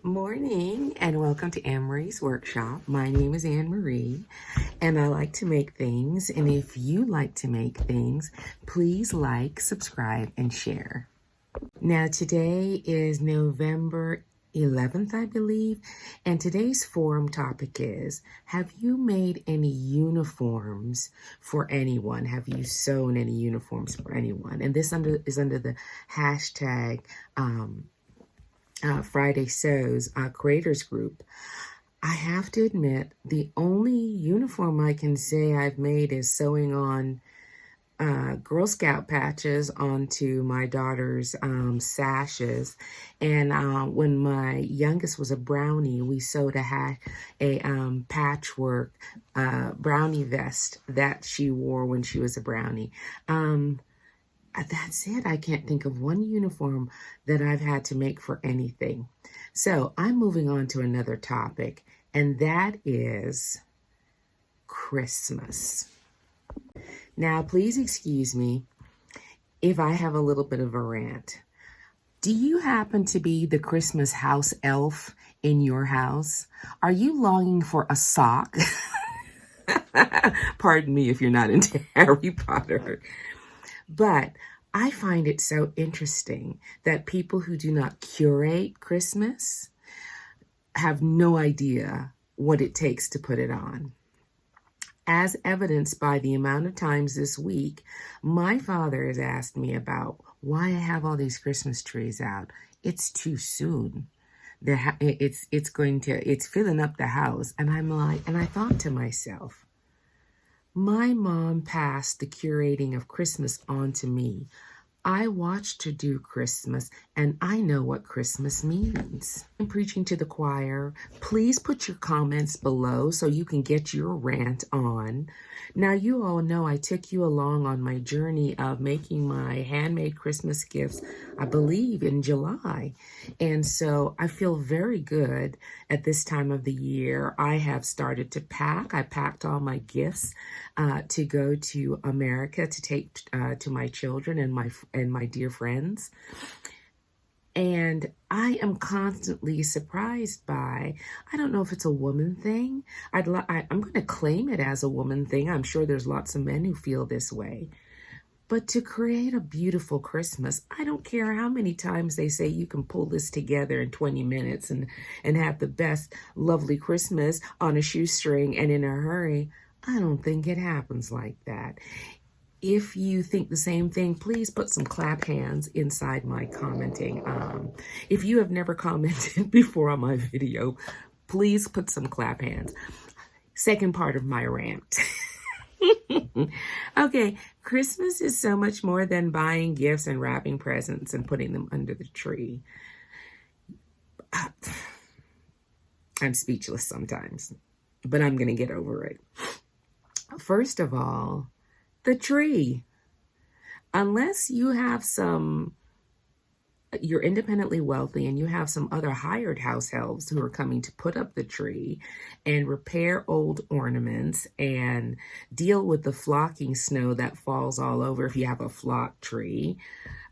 Morning and welcome to Anne-Marie's Workshop. My name is Anne-Marie and I like to make things. And if you like to make things, please like, subscribe, and share. Now today is November 11th, I believe, and today's forum topic is, have you made any uniforms for anyone? Have you sewn any uniforms for anyone? And this is under the hashtag Friday Sews Creators Group. I have to admit, the only uniform I can say I've made is sewing on Girl Scout patches onto my daughter's sashes. And when my youngest was a brownie, we sewed a patchwork brownie vest that she wore when she was a brownie. That's it. I can't think of one uniform that I've had to make for anything. So I'm moving on to another topic, and that is Christmas. Now, please excuse me if I have a little bit of a rant. Do you happen to be the Christmas house elf in your house? Are you longing for a sock? Pardon me if you're not into Harry Potter. But I find it so interesting that people who do not curate Christmas have no idea what it takes to put it on. As evidenced by the amount of times this week, my father has asked me about why I have all these Christmas trees out. It's too soon. It's filling up the house. And I thought to myself, my mom passed the curating of Christmas on to me. I watched her do Christmas, and I know what Christmas means. I'm preaching to the choir. Please put your comments below so you can get your rant on. Now, you all know I took you along on my journey of making my handmade Christmas gifts, I believe, in July. And so I feel very good at this time of the year. I have started to pack. I packed all my gifts to go to America to take to my children and my dear friends. And I am constantly surprised by, I don't know if it's a woman thing. I'm going to claim it as a woman thing. I'm sure there's lots of men who feel this way. But to create a beautiful Christmas, I don't care how many times they say you can pull this together in 20 minutes and have the best, lovely Christmas on a shoestring and in a hurry. I don't think it happens like that. If you think the same thing, please put some clap hands inside my commenting. If you have never commented before on my video, please put some clap hands. Second part of my rant. Okay, Christmas is so much more than buying gifts and wrapping presents and putting them under the tree. I'm speechless sometimes, but I'm going to get over it. First of all, the tree. Unless you have you're independently wealthy and you have some other hired house elves who are coming to put up the tree and repair old ornaments and deal with the flocking snow that falls all over if you have a flock tree.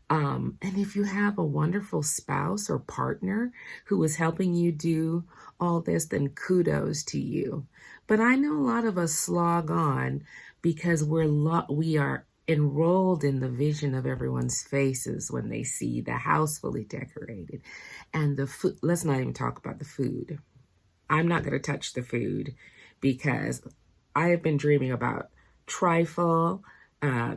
And if you have a wonderful spouse or partner who is helping you do all this, then kudos to you. But I know a lot of us slog on because we are enrolled in the vision of everyone's faces when they see the house fully decorated. And the food, let's not even talk about the food. I'm not going to touch the food because I have been dreaming about trifle,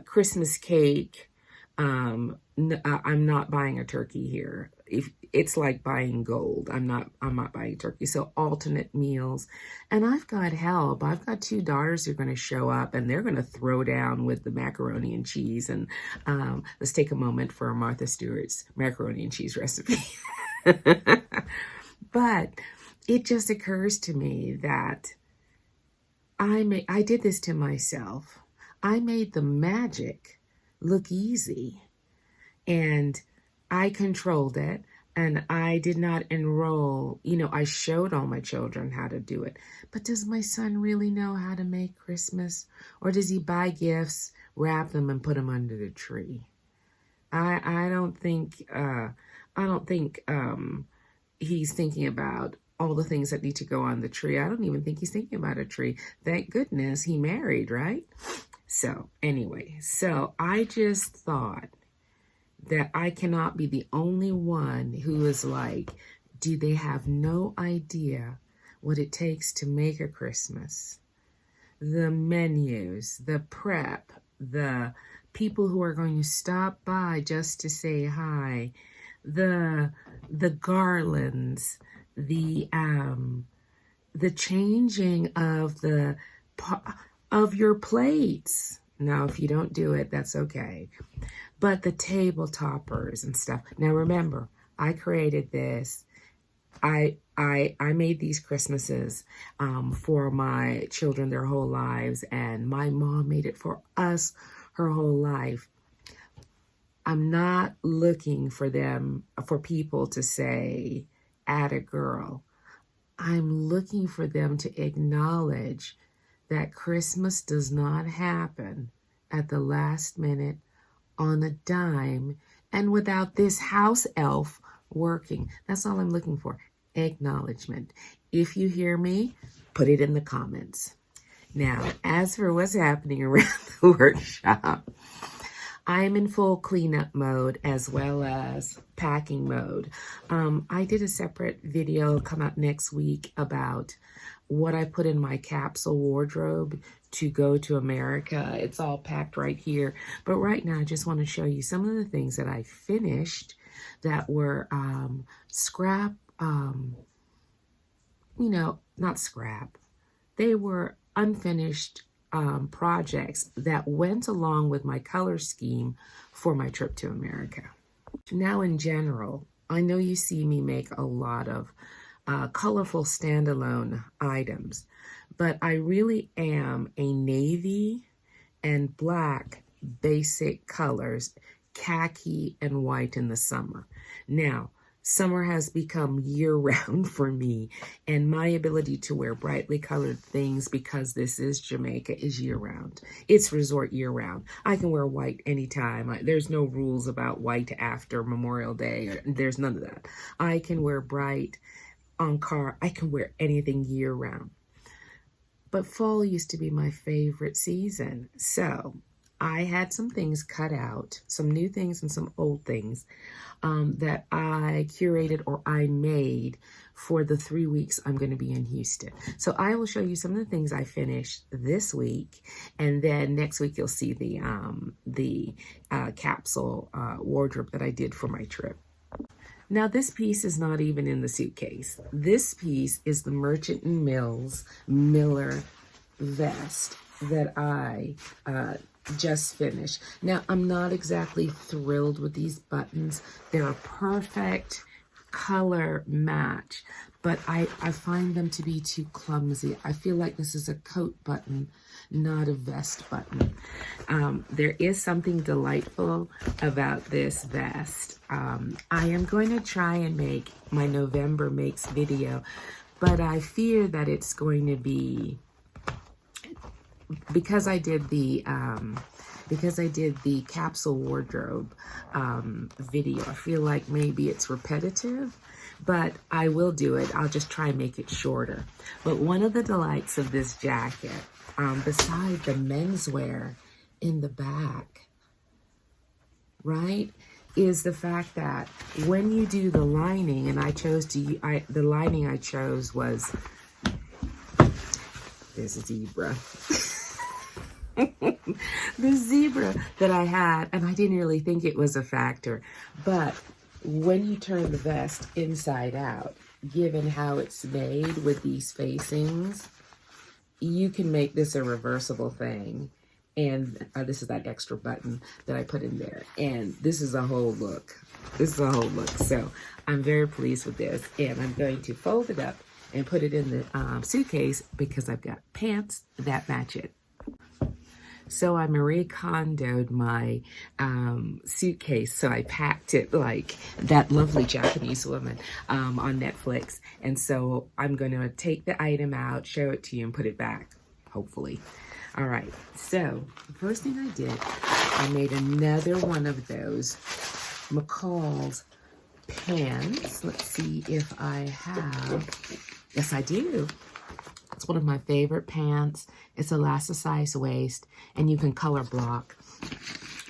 Christmas cake. I'm not buying a turkey here. If it's like buying gold, I'm not buying turkey. So alternate meals, and I've got help. I've got two daughters who are going to show up, and they're going to throw down with the macaroni and cheese. And let's take a moment for Martha Stewart's macaroni and cheese recipe. But it just occurs to me that I did this to myself. I made the magic look easy, and I controlled it, and I did not enroll. I showed all my children how to do it. But does my son really know how to make Christmas? Or does he buy gifts, wrap them, and put them under the tree? I don't think he's thinking about all the things that need to go on the tree. I don't even think he's thinking about a tree. Thank goodness he married, right? So anyway, so I just thought that I cannot be the only one who is like, do they have no idea what it takes to make a Christmas? The menus, the prep, the people who are going to stop by just to say hi, the garlands, the changing of your plates. Now, if you don't do it, that's okay. But the table toppers and stuff. Now, remember, I created this. I made these Christmases for my children their whole lives, and my mom made it for us her whole life. I'm not looking for people to say, atta girl. I'm looking for them to acknowledge that Christmas does not happen at the last minute on a dime and without this house elf working. That's all I'm looking for. Acknowledgement. If you hear me, put it in the comments. Now, as for what's happening around the workshop, I am in full cleanup mode as well as packing mode. I did a separate video come out next week about what I put in my capsule wardrobe to go to America. It's all packed right here. But right now, I just want to show you some of the things that I finished that were scrap, not scrap. They were unfinished projects that went along with my color scheme for my trip to America. Now, in general, I know you see me make a lot of colorful standalone items, but I really am a navy and black basic colors, khaki and white in the summer. Now, summer has become year-round for me, and my ability to wear brightly colored things, because this is Jamaica, is year-round. It's resort year-round. I can wear white anytime. There's no rules about white after Memorial Day. There's none of that. I can wear bright on car. I can wear anything year-round. But fall used to be my favorite season. So I had some things cut out, some new things and some old things that I curated or I made for the 3 weeks I'm going to be in Houston. So I will show you some of the things I finished this week, and then next week you'll see the capsule wardrobe that I did for my trip. Now, this piece is not even in the suitcase. This piece is the Merchant & Miller vest that I just finished. Now, I'm not exactly thrilled with these buttons. They're a perfect color match, but I find them to be too clumsy. I feel like this is a coat button, not a vest button. There is something delightful about this vest. I am going to try and make my November makes video, but I fear that it's going to be, because I did the capsule wardrobe video, I feel like maybe it's repetitive, but I will do it. I'll just try and make it shorter. But one of the delights of this jacket, beside the menswear in the back, right, is the fact that when you do the lining, and the lining I chose was this zebra. The zebra that I had, and I didn't really think it was a factor, but when you turn the vest inside out, given how it's made with these facings, you can make this a reversible thing. And this is that extra button that I put in there. And this is a whole look. This is a whole look. So I'm very pleased with this. And I'm going to fold it up and put it in the suitcase because I've got pants that match it. So I Marie Kondo'd my suitcase, so I packed it like that lovely Japanese woman on Netflix. And so I'm going to take the item out, show it to you, and put it back, hopefully. All right, so the first thing I did, I made another one of those McCall's pants. Let's see if I have. Yes, I do. It's one of my favorite pants. It's elasticized waist, and you can color block.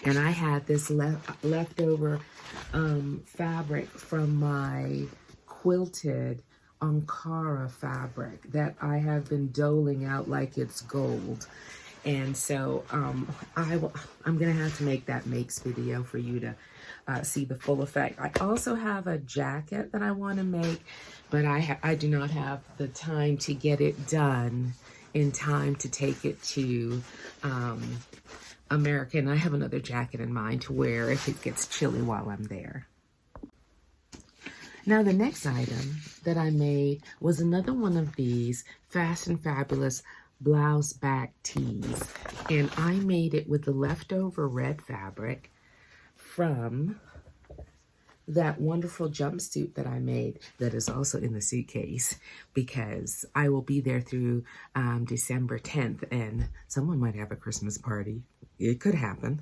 And I had this leftover fabric from my quilted Ankara fabric that I have been doling out like it's gold. And so I'm going to have to make that makes video for you to see the full effect. I also have a jacket that I want to make, but I do not have the time to get it done in time to take it to America. And I have another jacket in mind to wear if it gets chilly while I'm there. Now, the next item that I made was another one of these Fast and Fabulous blouse back tees. And I made it with the leftover red fabric from that wonderful jumpsuit that I made that is also in the suitcase, because I will be there through December 10th, and someone might have a Christmas party. It could happen.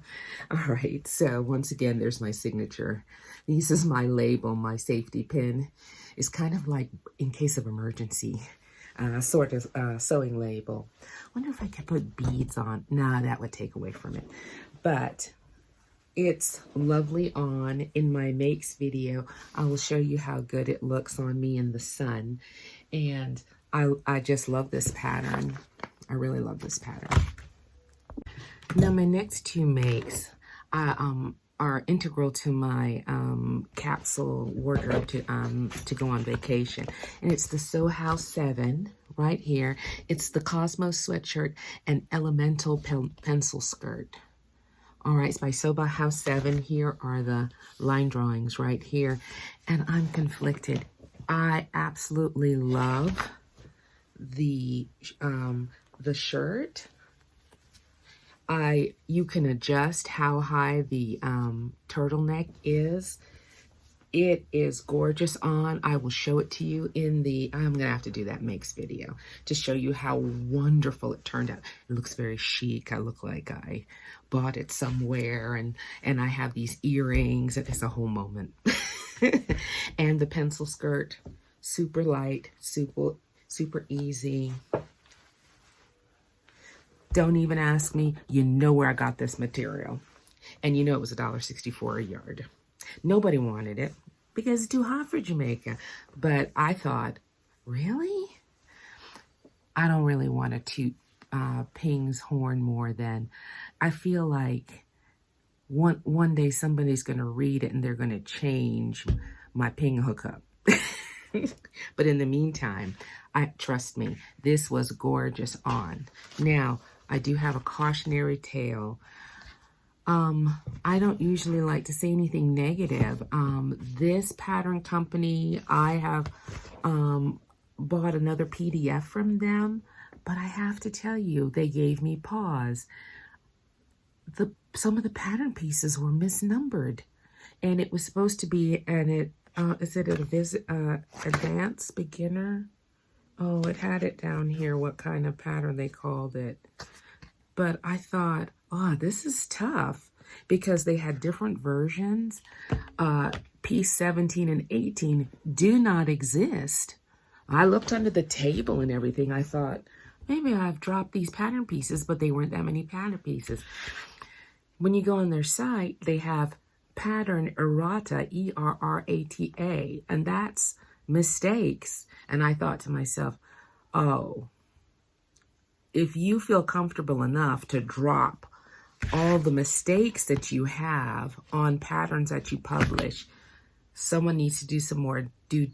All right, so once again, there's my signature. This is my label, my safety pin. It's kind of like in case of emergency, sort of sewing label. Wonder if I could put beads on. Nah, that would take away from it. But it's lovely on. In my makes video, I will show you how good it looks on me in the sun. And I just love this pattern. I really love this pattern. Now, my next two makes are integral to my capsule wardrobe to go on vacation. And it's the Sew House 7 right here. It's the Cosmos sweatshirt and Elemental pencil skirt. All right, it's by Sew House 7. Here are the line drawings right here. And I'm conflicted. I absolutely love the shirt. You can adjust how high the turtleneck is. It is gorgeous on. I will show it to you in the, I'm going to have to do that makes video to show you how wonderful it turned out. It looks very chic. I look like I bought it somewhere, and I have these earrings. It's a whole moment. And the pencil skirt, super light, super easy. Don't even ask me. You know where I got this material. And you know it was $1.64 a yard. Nobody wanted it because it's too hot for Jamaica. But I thought, really? I don't really want to toot Ping's horn more than I feel like one day somebody's going to read it and they're going to change my Ping hookup. But in the meantime, trust me, this was gorgeous on. Now, I do have a cautionary tale. I don't usually like to say anything negative. This pattern company, I have bought another PDF from them, but I have to tell you, they gave me pause. Some of the pattern pieces were misnumbered, and it was supposed to be, and is it advanced beginner? Oh, it had it down here, what kind of pattern they called it. But I thought, oh, this is tough because they had different versions. Piece 17 and 18 do not exist. I looked under the table and everything. I thought, maybe I've dropped these pattern pieces, but they weren't that many pattern pieces. When you go on their site, they have pattern errata, E-R-R-A-T-A, and that's mistakes. And I thought to myself, oh, if you feel comfortable enough to drop all the mistakes that you have on patterns that you publish, someone needs to do some more due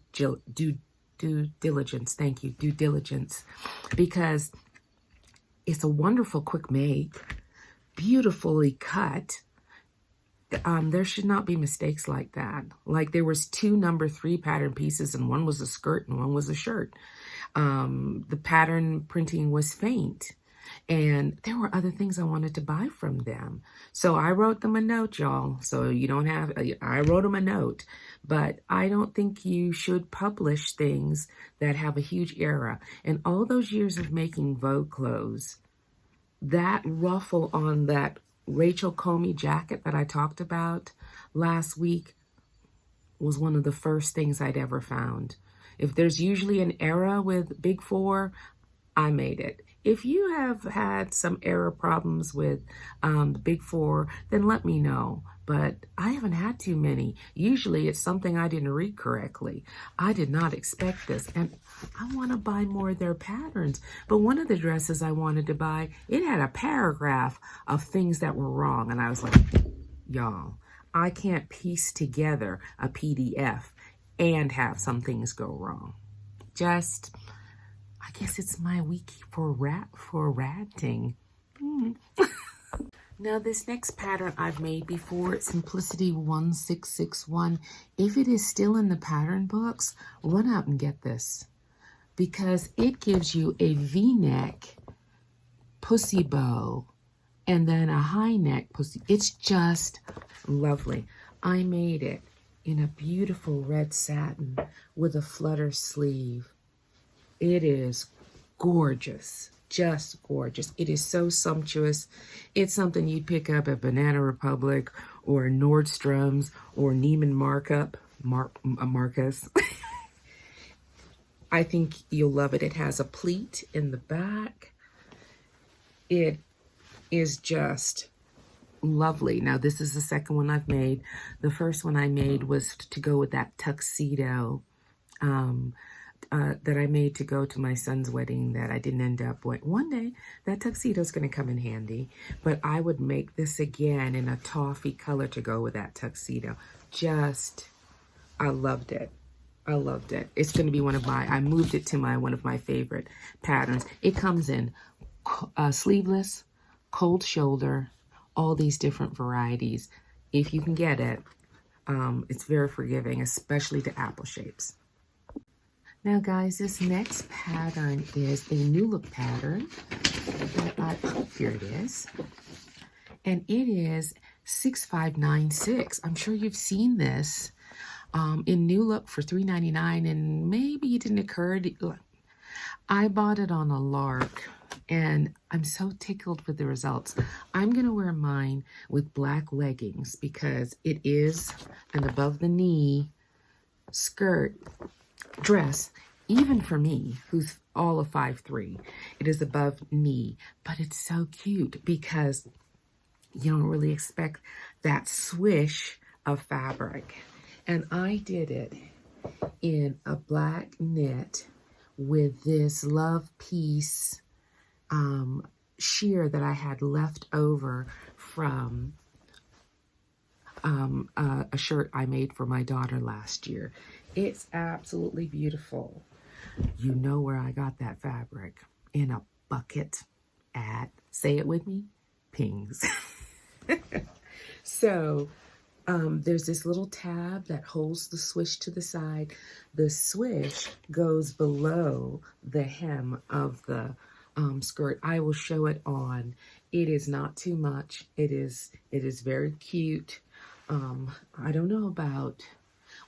diligence. Thank you, due diligence, because it's a wonderful quick make, beautifully cut. There should not be mistakes like that. Like there was 2 number 3 pattern pieces, and one was a skirt and one was a shirt. The pattern printing was faint, and there were other things I wanted to buy from them. So I wrote them a note, y'all. So you don't have, I wrote them a note, but I don't think you should publish things that have a huge error. In all those years of making Vogue clothes, that ruffle on that Rachel Comey jacket that I talked about last week was one of the first things I'd ever found. If there's usually an error with Big Four, I made it. If you have had some error problems with the Big Four, then let me know. But I haven't had too many. Usually it's something I didn't read correctly. I did not expect this. And I want to buy more of their patterns. But one of the dresses I wanted to buy, it had a paragraph of things that were wrong. And I was like, y'all, I can't piece together a PDF and have some things go wrong. I guess it's my wiki for ranting. Now this next pattern I've made before, Simplicity 1661. If it is still in the pattern books, run out and get this, because it gives you a V-neck pussy bow and then a high neck pussy. It's just lovely. I made it in a beautiful red satin with a flutter sleeve. It is gorgeous. Just gorgeous. It is so sumptuous. It's something you pick up at Banana Republic or Nordstrom's or Neiman Marcus. I think you'll love it. It has a pleat in the back. It is just lovely. Now this is the second one I've made. The first one I made was to go with that tuxedo that I made to go to my son's wedding that I didn't end up with. One day, that tuxedo is going to come in handy, but I would make this again in a toffee color to go with that tuxedo. I loved it. I loved it. It's going to be I moved it to one of my favorite patterns. It comes in sleeveless, cold shoulder, all these different varieties. If you can get it, it's very forgiving, especially to apple shapes. Now guys, this next pattern is a new look pattern here it is. And it is 6596. I'm sure you've seen this in new look for $3.99, and maybe it didn't occur to, I bought it on a lark and I'm so tickled with the results. I'm gonna wear mine with black leggings because it is an above the knee dress, even for me, who's all of 5'3", it is above knee, but it's so cute because you don't really expect that swish of fabric. And I did it in a black knit with this Love Peace sheer that I had left over from a shirt I made for my daughter last year. It's absolutely beautiful. You know where I got that fabric? In a bucket at, say it with me, Pings. So there's this little tab that holds the swish to the side. The swish goes below the hem of the skirt. I will show it on. It is not too much. It is very cute. I don't know about,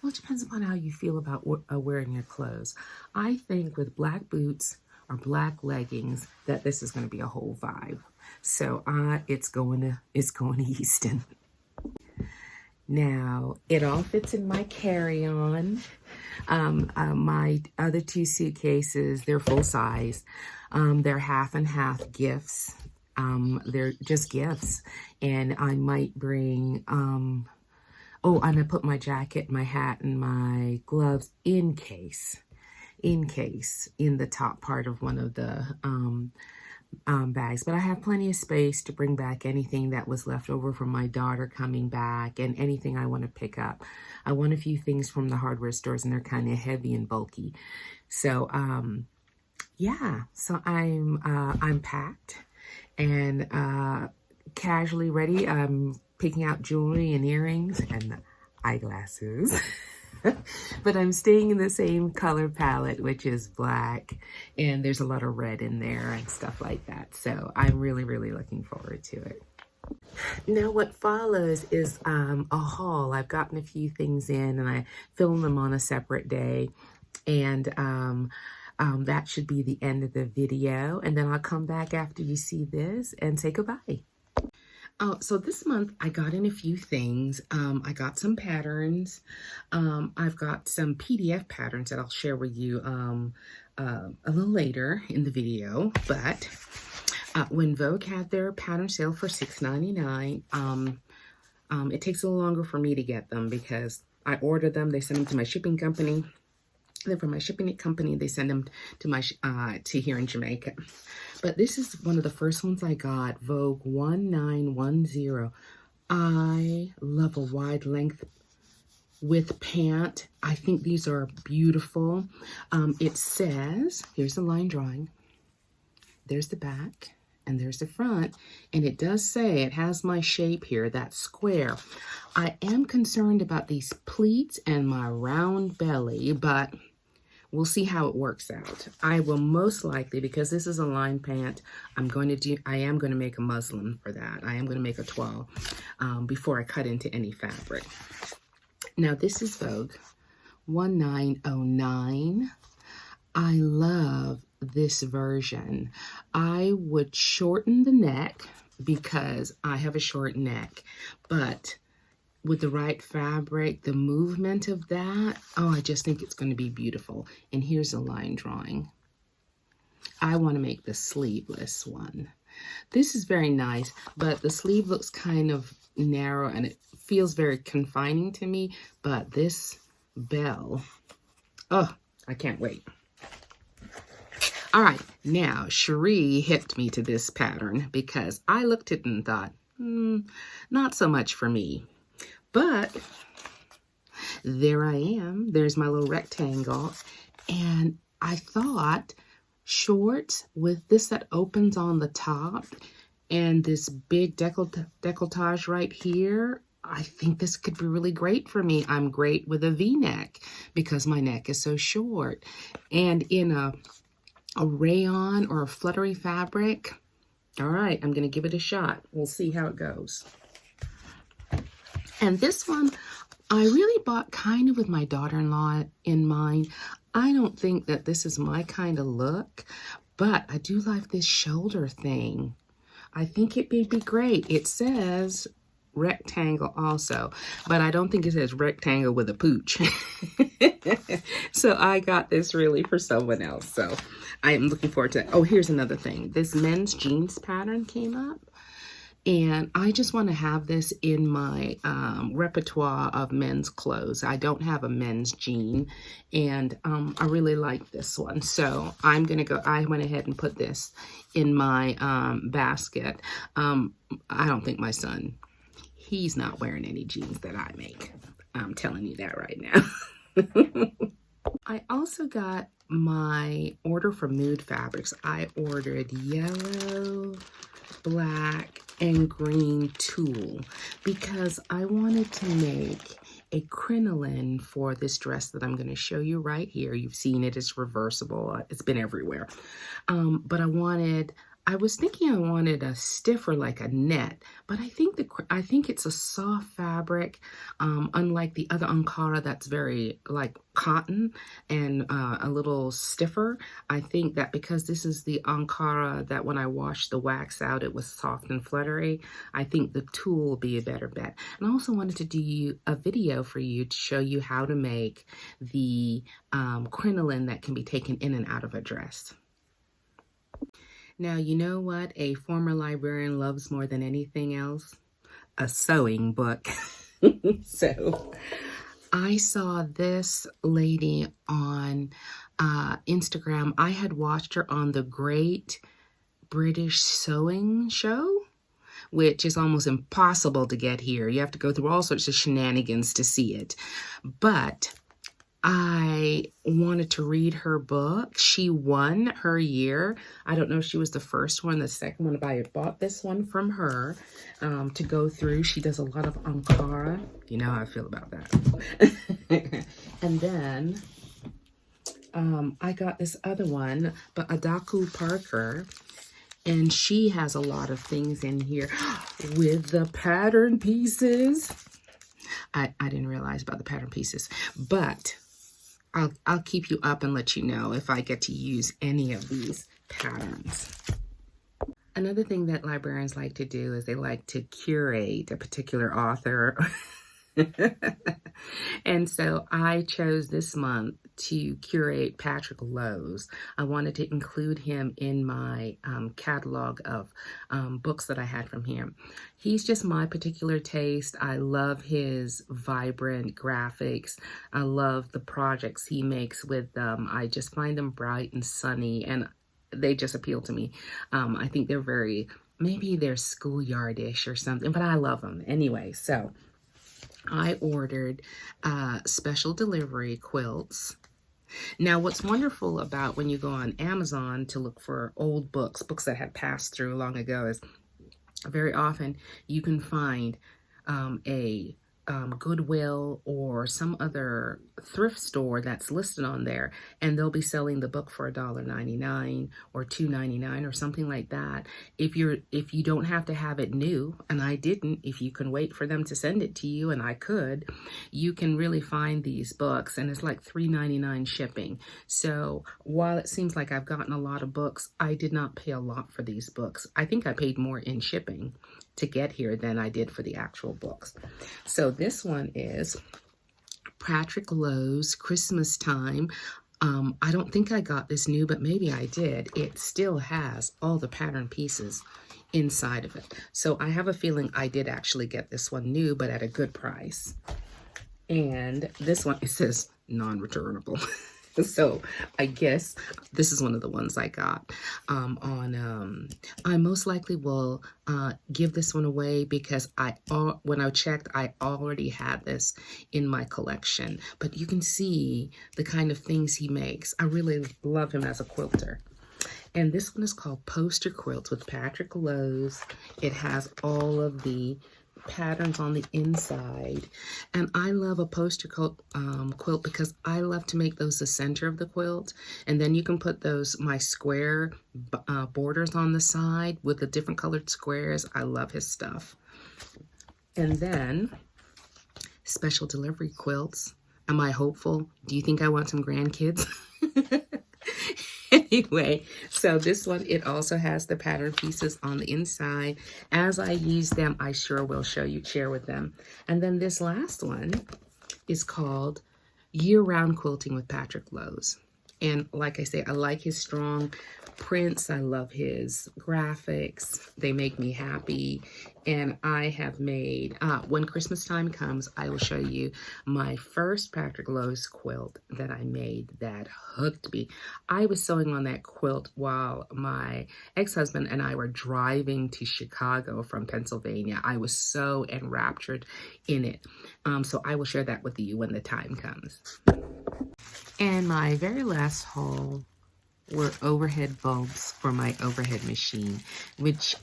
well, it depends upon how you feel about wearing your clothes. I think with black boots or black leggings that this is going to be a whole vibe. So it's going to Easton. Now, it all fits in my carry-on. My other two suitcases, they're full size. They're half and half gifts. They're just gifts. And I might bring, oh, and I put my jacket, my hat, and my gloves in case, in the top part of one of the bags. But I have plenty of space to bring back anything that was left over from my daughter coming back and anything I want to pick up. I want a few things from the hardware stores, and they're kind of heavy and bulky. So, yeah, so I'm packed and casually ready. I'm picking out jewelry and earrings and eyeglasses. But I'm staying in the same color palette, which is black, and there's a lot of red in there and stuff like that. So I'm really, really looking forward to it. Now what follows is a haul. I've gotten a few things in and I film them on a separate day, and that should be the end of the video, and then I'll come back after you see this and say goodbye. Oh, so this month I got in a few things. I got some patterns. I've got some PDF patterns that I'll share with you a little later in the video. But when Vogue had their pattern sale for $6.99, it takes a little longer for me to get them because I ordered them. They send them to my shipping company. Then from my shipping company, they send them to my to here in Jamaica. But this is one of the first ones I got, Vogue 1910. I love a wide length with pant. I think these are beautiful. It says, here's the line drawing. There's the back and there's the front. And it does say, it has my shape here, that square. I am concerned about these pleats and my round belly, but we'll see how it works out. I will most likely, because this is a line pant, I am going to make a muslin for that. I am going to make a toile before I cut into any fabric. Now this is Vogue 1909. I love this version. I would shorten the neck because I have a short neck, but with the right fabric, the movement of that, oh, I just think it's going to be beautiful. And here's a line drawing. I want to make the sleeveless one. This is very nice, but the sleeve looks kind of narrow and it feels very confining to me. But this bell, oh, I can't wait. All right, now Cherie hipped me to this pattern because I looked at it and thought, not so much for me. But there I am. There's my little rectangle. And I thought shorts with this that opens on the top and this big decolletage right here, I think this could be really great for me. I'm great with a V-neck because my neck is so short. And in a rayon or a fluttery fabric, all right, I'm going to give it a shot. We'll see how it goes. And this one, I really bought kind of with my daughter-in-law in mind. I don't think that this is my kind of look, but I do like this shoulder thing. I think it would be great. It says rectangle also, but I don't think it says rectangle with a pooch. So I got this really for someone else. So I am looking forward to it. Oh, here's another thing. This men's jeans pattern came up. And I just want to have this in my repertoire of men's clothes. I don't have a men's jean, and I really like this one. So I went ahead and put this in my basket. I don't think my son, he's not wearing any jeans that I make. I'm telling you that right now. I also got my order from Mood Fabrics. I ordered yellow, black, and green tulle because I wanted to make a crinoline for this dress that I'm going to show you right here. You've seen it, it's reversible. It's been everywhere. But I was thinking I wanted a stiffer, like a net, but I think it's a soft fabric, unlike the other Ankara that's very like cotton and a little stiffer. I think that because this is the Ankara that when I washed the wax out, it was soft and fluttery, I think the tulle will be a better bet. And I also wanted to do a video for you to show you how to make the crinoline that can be taken in and out of a dress. Now, you know what a former librarian loves more than anything else? A sewing book. So I saw this lady on Instagram. I had watched her on the Great British Sewing Show, which is almost impossible to get here. You have to go through all sorts of shenanigans to see it. But I wanted to read her book. She won her year. I don't know if she was the first one, the second one, but I bought this one from her to go through. She does a lot of Ankara. You know how I feel about that. And then I got this other one, but Adaku Parker. And she has a lot of things in here with the pattern pieces. I didn't realize about the pattern pieces, but I'll keep you up and let you know if I get to use any of these patterns. Another thing that librarians like to do is they like to curate a particular author. And so I chose this month to curate Patrick Lowe's. I wanted to include him in my catalog of books that I had from him. He's just my particular taste. I love his vibrant graphics. I love the projects he makes with them. I just find them bright and sunny, and they just appeal to me. I think they're maybe they're schoolyardish or something, but I love them anyway. So I ordered special delivery quilts. Now, what's wonderful about when you go on Amazon to look for old books that have passed through long ago, is very often you can find a Goodwill or some other thrift store that's listed on there, and they'll be selling the book for $1.99 or $2.99 or something like that. If you don't have to have it new, and I didn't, if you can wait for them to send it to you, and I could, you can really find these books, and it's like $3.99 shipping. So while it seems like I've gotten a lot of books, I did not pay a lot for these books. I think I paid more in shipping to get here than I did for the actual books. So this one is Patrick Lowe's Christmas Time. I don't think I got this new, but maybe I did. It still has all the pattern pieces inside of it. So I have a feeling I did actually get this one new, but at a good price. And this one, it says non-returnable. So I guess this is one of the ones I got I most likely will give this one away because when I checked, I already had this in my collection. But you can see the kind of things he makes. I really love him as a quilter. And this one is called Poster Quilts with Patrick Lowe's. It has all of the patterns on the inside, and I love a poster quilt because I love to make those the center of the quilt, and then you can put my square borders on the side with the different colored squares. I love his stuff. And then special delivery quilts. Am I hopeful? Do you think I want some grandkids? Anyway, so this one, it also has the pattern pieces on the inside. As I use them, I sure will share with them. And then this last one is called Year-Round Quilting with Patrick Lowe's. And like I say, I like his strong prints. I love his graphics. They make me happy. And I have made, when Christmas time comes, I will show you my first Patrick Lowe's quilt that I made that hooked me. I was sewing on that quilt while my ex-husband and I were driving to Chicago from Pennsylvania. I was so enraptured in it. So I will share that with you when the time comes. And my very last haul were overhead bulbs for my overhead machine, which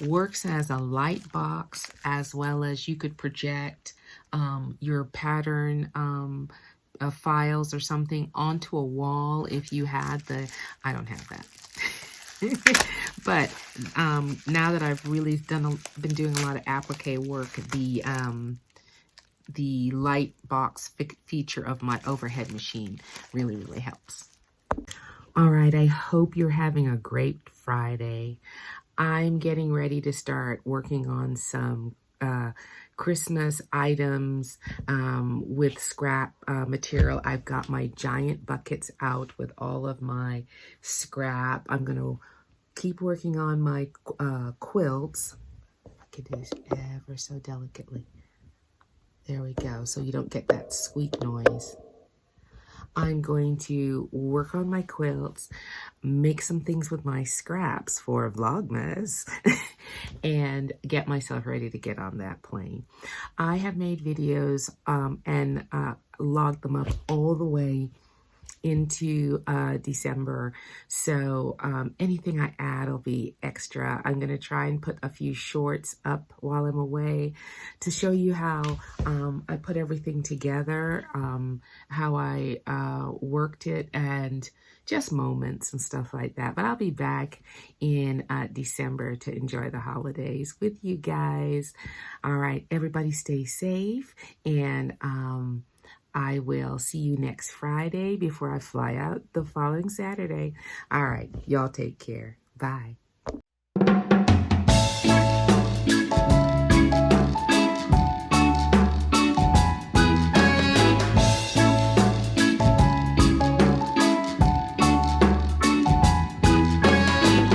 works as a light box, as well as you could project your pattern files or something onto a wall if you had I don't have that. But now that I've really been doing a lot of applique work, the light box feature of my overhead machine really, really helps. All right, I hope you're having a great Friday. I'm getting ready to start working on some Christmas items with scrap material. I've got my giant buckets out with all of my scrap. I'm going to keep working on my quilts. I can do this ever so delicately. There we go, so you don't get that squeak noise. I'm going to work on my quilts, make some things with my scraps for Vlogmas, and get myself ready to get on that plane. I have made videos and logged them up all the way into December, so anything I add will be extra. I'm going to try and put a few shorts up while I'm away to show you how I put everything together, how I worked it, and just moments and stuff like that. But I'll be back in December to enjoy the holidays with you guys. All right, everybody stay safe, and I will see you next Friday before I fly out the following Saturday. All right, y'all take care. Bye.